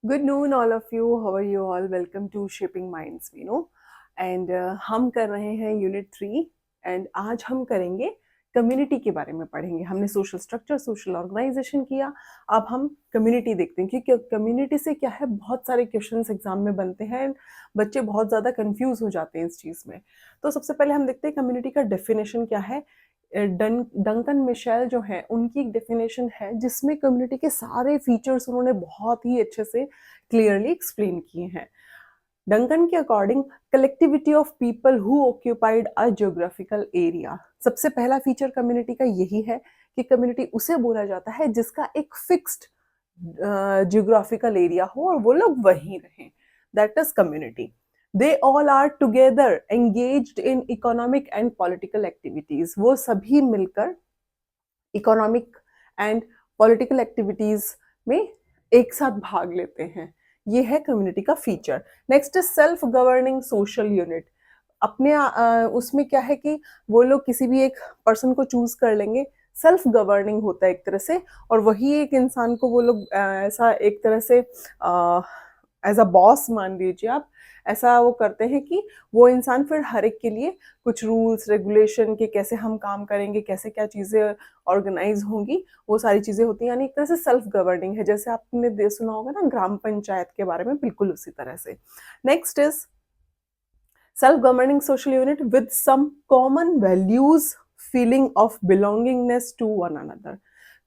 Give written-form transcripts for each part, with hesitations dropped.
Good noon, all of you. How are you all? Welcome to Shaping Minds, and हम कर रहे हैं unit 3 and आज हम करेंगे कम्युनिटी के बारे में पढ़ेंगे। हमने सोशल स्ट्रक्चर, सोशल ऑर्गेनाइजेशन किया। अब हम कम्युनिटी देखते हैं क्योंकि कम्युनिटी से क्या है, बहुत सारे क्वेश्चंस एग्जाम में बनते हैं। बच्चे बहुत ज़्यादा कंफ्यूज हो जाते हैं इस चीज़ में। तो सबसे पहले हम देखते हैं कम्युनिटी का डेफिनेशन क्या है। डंकन मिशेल जो है, उनकी एक डेफिनेशन है जिसमें कम्युनिटी के सारे फीचर्स उन्होंने बहुत ही अच्छे से क्लियरली एक्सप्लेन किए हैं। डंकन के according collectivity of people who occupied a geographical area. सबसे पहला फीचर कम्युनिटी का यही है कि कम्युनिटी उसे बोला जाता है जिसका एक फिक्स्ड जियोग्राफिकल एरिया हो और वो लोग वहीं रहें। That is community. They all are together engaged in economic and political activities. वो सभी मिलकर इकोनॉमिक एंड पॉलिटिकल एक्टिविटीज में एक साथ भाग लेते हैं। ये है कम्युनिटी का feature. Next is self governing social unit. अपने उसमें क्या है कि वो लोग किसी भी एक पर्सन को चूज कर लेंगे। सेल्फ गवर्निंग होता है एक तरह से, और वही एक इंसान को वो लोग ऐसा एक तरह से एज अ बॉस मान लीजिए आप। ऐसा वो करते हैं कि वो इंसान फिर हर एक के लिए कुछ रूल्स रेगुलेशन के कैसे हम काम करेंगे, कैसे क्या चीज़ें ऑर्गेनाइज होंगी, वो सारी चीज़ें होती हैं। यानी एक तरह से सेल्फ गवर्निंग है, जैसे आपने सुना होगा ना ग्राम पंचायत के बारे में, बिल्कुल उसी तरह से। Next is self governing social unit with some common values, feeling of belongingness to one another.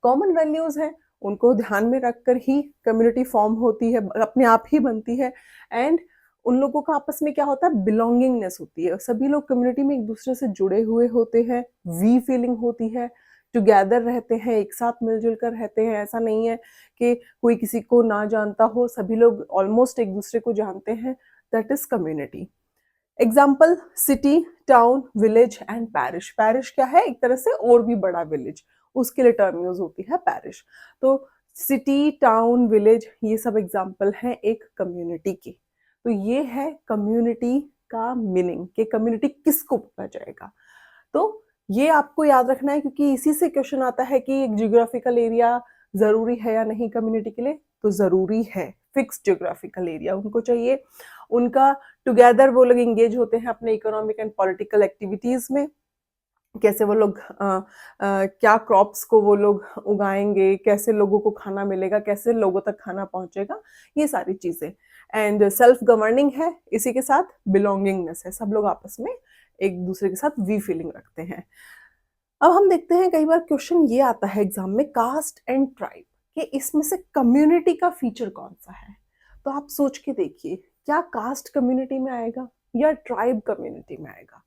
Common values हैं, उनको ध्यान में रखकर ही कम्युनिटी फॉर्म होती है, अपने आप ही बनती है। एंड उन लोगों का आपस में क्या होता है, बिलोंगिंगनेस होती है। सभी लोग कम्युनिटी में एक दूसरे से जुड़े हुए होते हैं, वी फीलिंग होती है, टुगेदर रहते हैं, एक साथ मिलजुल कर रहते हैं। ऐसा नहीं है कि कोई किसी को ना जानता हो, सभी लोग ऑलमोस्ट एक दूसरे को जानते हैं। That is community. Example city, town, village and parish. Parish क्या है, एक तरह से और भी बड़ा विलेज, उसके लिए टर्म यूज होती है पैरिश। तो सिटी, टाउन, विलेज, ये सब एग्जाम्पल हैं एक कम्युनिटी के। तो ये है कम्युनिटी का मीनिंग कि कम्युनिटी किसको बोला जाएगा। तो ये आपको याद रखना है क्योंकि इसी से क्वेश्चन आता है कि एक जियोग्राफिकल एरिया जरूरी है या नहीं कम्युनिटी के लिए। तो जरूरी है, फिक्स जियोग्राफिकल एरिया उनको चाहिए। उनका टुगेदर वो लोग एंगेज होते हैं अपने इकोनॉमिक एंड पॉलिटिकल एक्टिविटीज में। कैसे वो लोग क्या क्रॉप्स को वो लोग उगाएंगे, कैसे लोगों को खाना मिलेगा, कैसे लोगों तक खाना पहुंचेगा, ये सारी चीजें। एंड सेल्फ गवर्निंग है, इसी के साथ बिलोंगिंगनेस है, सब लोग आपस में एक दूसरे के साथ वी फीलिंग रखते हैं। अब हम देखते हैं कई बार क्वेश्चन ये आता है एग्जाम में, कास्ट एंड ट्राइब, कि इसमें से कम्युनिटी का फीचर कौन सा है। तो आप सोच के देखिए, क्या कास्ट कम्युनिटी में आएगा या ट्राइब कम्युनिटी में आएगा।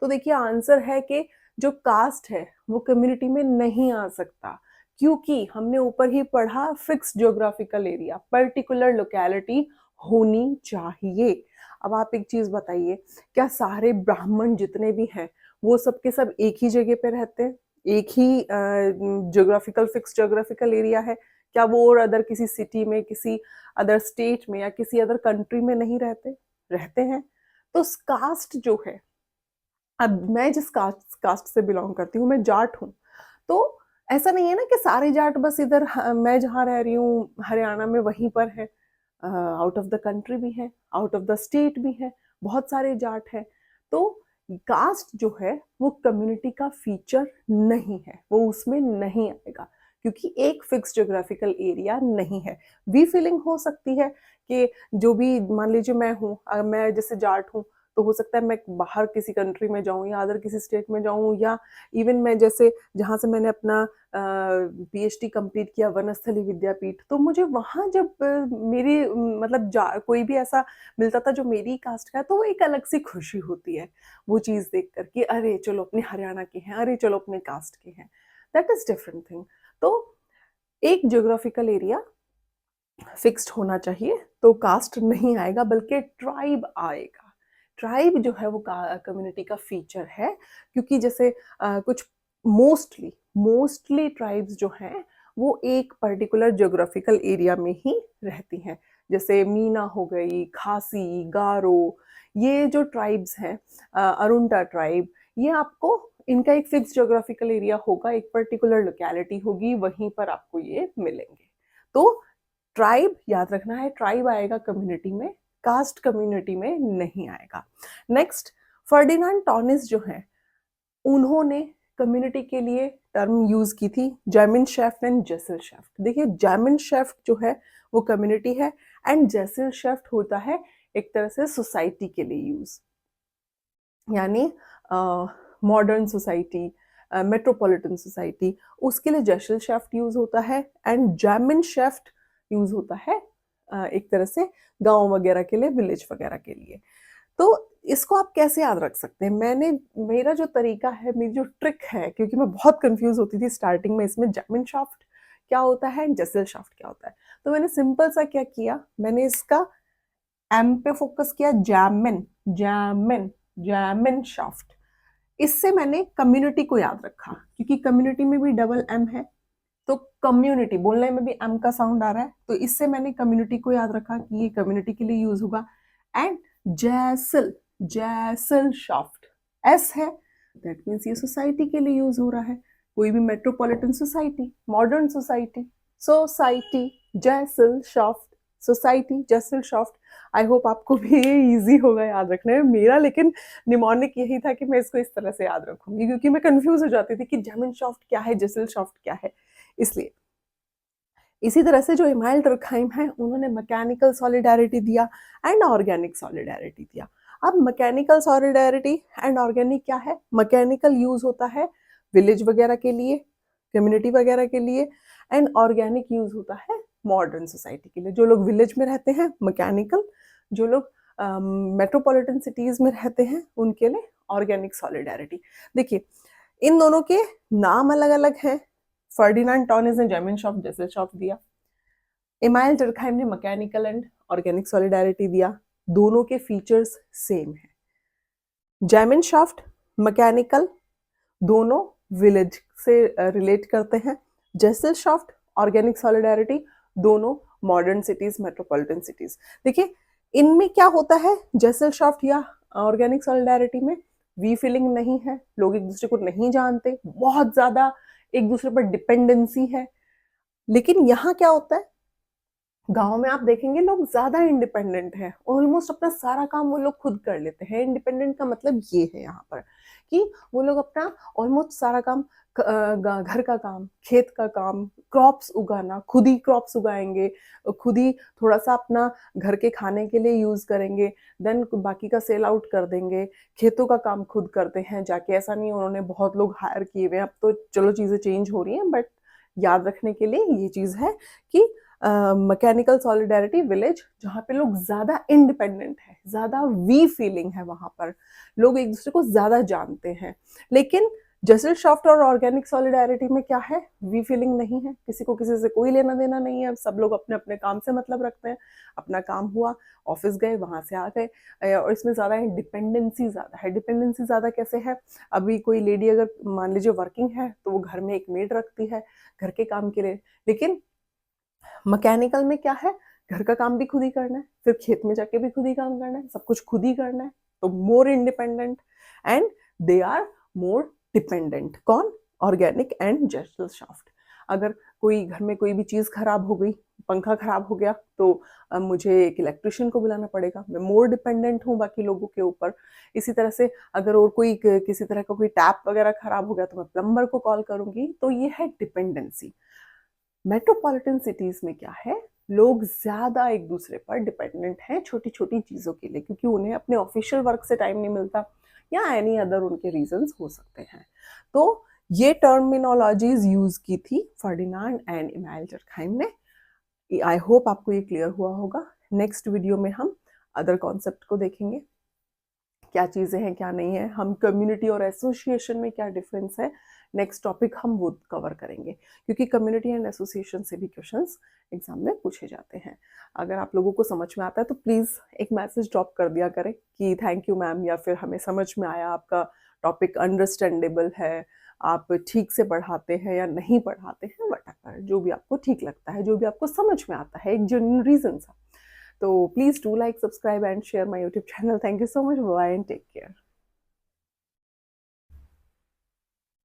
तो देखिए आंसर है कि जो कास्ट है वो कम्युनिटी में नहीं आ सकता, क्योंकि हमने ऊपर ही पढ़ा fix geographical area, particular locality होनी चाहिए। अब आप एक चीज बताइए, क्या सारे ब्राह्मण जितने भी हैं वो सब के सब एक ही जगह पे रहते हैं, एक ही ज्योग्राफिकल फिक्स ज्योग्राफिकल एरिया है? क्या वो और अदर किसी सिटी में, किसी अदर स्टेट में या किसी अदर कंट्री में नहीं रहते? रहते हैं। तो कास्ट जो है, अब मैं जिस कास्ट से बिलोंग करती हूँ, मैं जाट हूँ। तो ऐसा नहीं है ना कि सारे जाट बस इधर मैं जहाँ रह रही हूँ हरियाणा में वहीं पर है। आउट ऑफ द कंट्री भी है, आउट ऑफ द स्टेट भी है, बहुत सारे जाट हैं। तो कास्ट जो है वो कम्युनिटी का फीचर नहीं है, वो उसमें नहीं आएगा क्योंकि एक फिक्स ज्योग्राफिकल एरिया नहीं है। वी फीलिंग हो सकती है कि जो भी, मान लीजिए मैं हूँ, मैं जैसे जाट हूँ, तो हो सकता है मैं बाहर किसी कंट्री में जाऊं या अदर किसी स्टेट में जाऊं, या इवन मैं जैसे जहाँ से मैंने अपना पीएचडी कंप्लीट किया वनस्थली विद्यापीठ, तो मुझे वहाँ जब मेरी मतलब कोई भी ऐसा मिलता था जो मेरी कास्ट का है, तो वो एक अलग सी खुशी होती है वो चीज़ देख कर कि अरे चलो अपने हरियाणा के हैं, अरे चलो अपने कास्ट के हैं। That is different thing. तो एक ज्योग्राफिकल एरिया फिक्स्ड होना चाहिए, तो कास्ट नहीं आएगा बल्कि ट्राइब आएगा। ट्राइब जो है वो कम्युनिटी का फीचर है, क्योंकि जैसे कुछ मोस्टली मोस्टली ट्राइब्स जो हैं वो एक पर्टिकुलर ज्योग्राफिकल एरिया में ही रहती हैं। जैसे मीना हो गई, खासी, गारो, ये जो ट्राइब्स हैं, अरुंटा ट्राइब, ये आपको, इनका एक फिक्स ज्योग्राफिकल एरिया होगा, एक पर्टिकुलर लोकेलिटी होगी, वहीं पर आपको ये मिलेंगे। तो ट्राइब याद रखना है, ट्राइब आएगा कम्युनिटी में, कास्ट कम्युनिटी में नहीं आएगा। नेक्स्ट, फर्डिनांड टॉनिस जो है उन्होंने कम्युनिटी के लिए टर्म यूज की थी जेमिनशेफ्ट एंड जेसेलशेफ्ट। देखिए जेमिनशेफ्ट जो है वो कम्युनिटी है एंड जेसेलशेफ्ट होता है एक तरह से सोसाइटी के लिए यूज, यानी मॉडर्न सोसाइटी, मेट्रोपॉलिटन सोसाइटी, उसके लिए जेसेलशेफ्ट यूज होता है एंड जेमिनशेफ्ट यूज होता है एक तरह से गांव वगैरह के लिए, विलेज वगैरह के लिए। तो इसको आप कैसे याद रख सकते हैं? मेरा जो तरीका है, मेरी जो ट्रिक है, क्योंकि मैं बहुत कंफ्यूज होती थी स्टार्टिंग में इसमें जेमिनशेफ्ट क्या होता है एंड जेसेलशेफ्ट क्या होता है, तो मैंने सिंपल सा क्या किया, मैंने इसका एम पे फोकस किया, जैमिन जैमिन जेमिनशेफ्ट। इससे मैंने कम्युनिटी को याद रखा, क्योंकि कम्युनिटी में भी डबल एम है, तो कम्युनिटी बोलने में भी एम का साउंड आ रहा है, तो इससे मैंने कम्युनिटी को याद रखा कि ये कम्युनिटी के लिए यूज होगा। एंड जेसेलशेफ्ट एस है, दैट मीन्स ये सोसाइटी के लिए यूज हो रहा है, कोई भी metropolitan society, modern society, Gesellschaft, society Gesellschaft. I hope आपको भी ये इजी होगा याद रखने में। मेरा लेकिन निमोनिक यही था कि मैं इसको इस तरह से याद रखूंगी, क्योंकि मैं कंफ्यूज हो जाती थी कि जेमिनशेफ्ट क्या है, जेसेलशेफ्ट क्या है, इसलिए। इसी तरह से जो इमाइल टर्कहाइम है उन्होंने मैकेनिकल सॉलिडारिटी दिया एंड ऑर्गेनिक सॉलिडारिटी दिया। अब मैकेनिकल सॉलिडारिटी एंड ऑर्गेनिक क्या है? मैकेनिकल यूज होता है विलेज वगैरह के लिए, कम्युनिटी वगैरह के लिए, एंड ऑर्गेनिक यूज होता है मॉडर्न सोसाइटी के लिए। जो लोग विलेज में रहते हैं मैकेनिकल, जो लोग मेट्रोपॉलिटन सिटीज में रहते हैं उनके लिए ऑर्गेनिक सॉलिडारिटी। देखिए इन दोनों के नाम अलग अलग हैं। फर्डिनांड टॉनिस ने जेमिनशेफ्ट जेसेलशेफ्ट दिया, इमाइल टर्कहाइम ने मैकेनिकल एंड ऑर्गेनिक सॉलिडारिटी दिया। दोनों के फीचर्स सेम है। जेमिनशेफ्ट मैकेनिकल, दोनों विलेज से रिलेट करते हैं। जेसेलशेफ्ट ऑर्गेनिक सॉलिडारिटी, दोनों मॉडर्न सिटीज, मेट्रोपॉलिटन सिटीज। देखिए इनमें क्या होता है, जेसेलशेफ्ट या ऑर्गेनिक सॉलिडारिटी में वी फीलिंग नहीं है, लोग एक दूसरे को नहीं जानते, बहुत ज्यादा एक दूसरे पर डिपेंडेंसी है। लेकिन यहाँ क्या होता है, गांव में आप देखेंगे लोग ज्यादा इंडिपेंडेंट है, ऑलमोस्ट अपना सारा काम वो लोग खुद कर लेते हैं। इंडिपेंडेंट का मतलब ये है यहाँ पर कि वो लोग अपना ऑलमोस्ट सारा काम, घर का काम, खेत का काम, क्रॉप्स उगाना, खुद ही क्रॉप्स उगाएंगे, खुद ही थोड़ा सा अपना घर के खाने के लिए यूज करेंगे, देन बाकी का सेल आउट कर देंगे। खेतों का काम खुद करते हैं जाके, ऐसा नहीं उन्होंने बहुत लोग हायर किए हुए हैं। अब तो चलो चीजें चेंज हो रही हैं, बट याद रखने के लिए ये चीज है कि मैकेनिकल सॉलिडारिटी विलेज, जहाँ पे लोग ज्यादा इंडिपेंडेंट है, ज्यादा वी फीलिंग है, वहां पर लोग एक दूसरे को ज्यादा जानते हैं। लेकिन जेसेलशेफ्ट और ऑर्गेनिक सॉलिडारिटी में क्या है, वी फीलिंग नहीं है, किसी को किसी से कोई लेना देना नहीं है, सब लोग अपने अपने काम से मतलब रखते हैं, अपना काम हुआ, ऑफिस गए, वहां से आ गए। और इसमें ज्यादा डिपेंडेंसी ज्यादा है। डिपेंडेंसी ज्यादा कैसे है, अभी कोई लेडी अगर मान लीजिए वर्किंग है तो वो घर में एक मेड रखती है घर के काम के लिए, लेकिन मैकेनिकल में क्या है, घर का काम भी खुद ही करना है, फिर खेत में जाके भी खुद ही काम करना है, सब कुछ खुद ही करना है, तो more independent and they are more dependent. कौन? Organic and Gesellschaft. अगर कोई घर में कोई भी चीज खराब हो गई, पंखा खराब हो गया, तो मुझे एक इलेक्ट्रिशियन को बुलाना पड़ेगा, मैं मोर डिपेंडेंट हूँ बाकी लोगों के ऊपर। इसी तरह से अगर और कोई किसी तरह का कोई टैप वगैरह खराब हो गया तो मैं प्लम्बर को कॉल करूंगी, तो ये है डिपेंडेंसी। मेट्रोपॉलिटन सिटीज में क्या है, लोग ज्यादा एक दूसरे पर डिपेंडेंट हैं छोटी छोटी चीजों के लिए, क्योंकि उन्हें अपने ऑफिशियल वर्क से टाइम नहीं मिलता या एनी अदर उनके रीजंस हो सकते हैं। तो ये टर्मिनोलॉजीज यूज की थी फर्डिनांड एंड इमाइल टर्कहाइम ने। आई होप आपको ये क्लियर हुआ होगा। नेक्स्ट वीडियो में हम अदर कॉन्सेप्ट को देखेंगे, क्या चीजें हैं क्या नहीं है, हम कम्युनिटी और एसोसिएशन में क्या डिफरेंस है, नेक्स्ट टॉपिक हम वो कवर करेंगे, क्योंकि कम्युनिटी एंड एसोसिएशन से भी क्वेश्चंस एग्जाम में पूछे जाते हैं। अगर आप लोगों को समझ में आता है तो प्लीज़ एक मैसेज ड्रॉप कर दिया करें कि थैंक यू मैम, या फिर हमें समझ में आया, आपका टॉपिक अंडरस्टैंडेबल है, आप ठीक से पढ़ाते हैं या नहीं पढ़ाते हैं, वट जो भी आपको ठीक लगता है, जो भी आपको समझ में आता है, एक जेन्युइन रीजन सा। तो please do like, subscribe and share my YouTube channel. Thank you so much, bye and take care.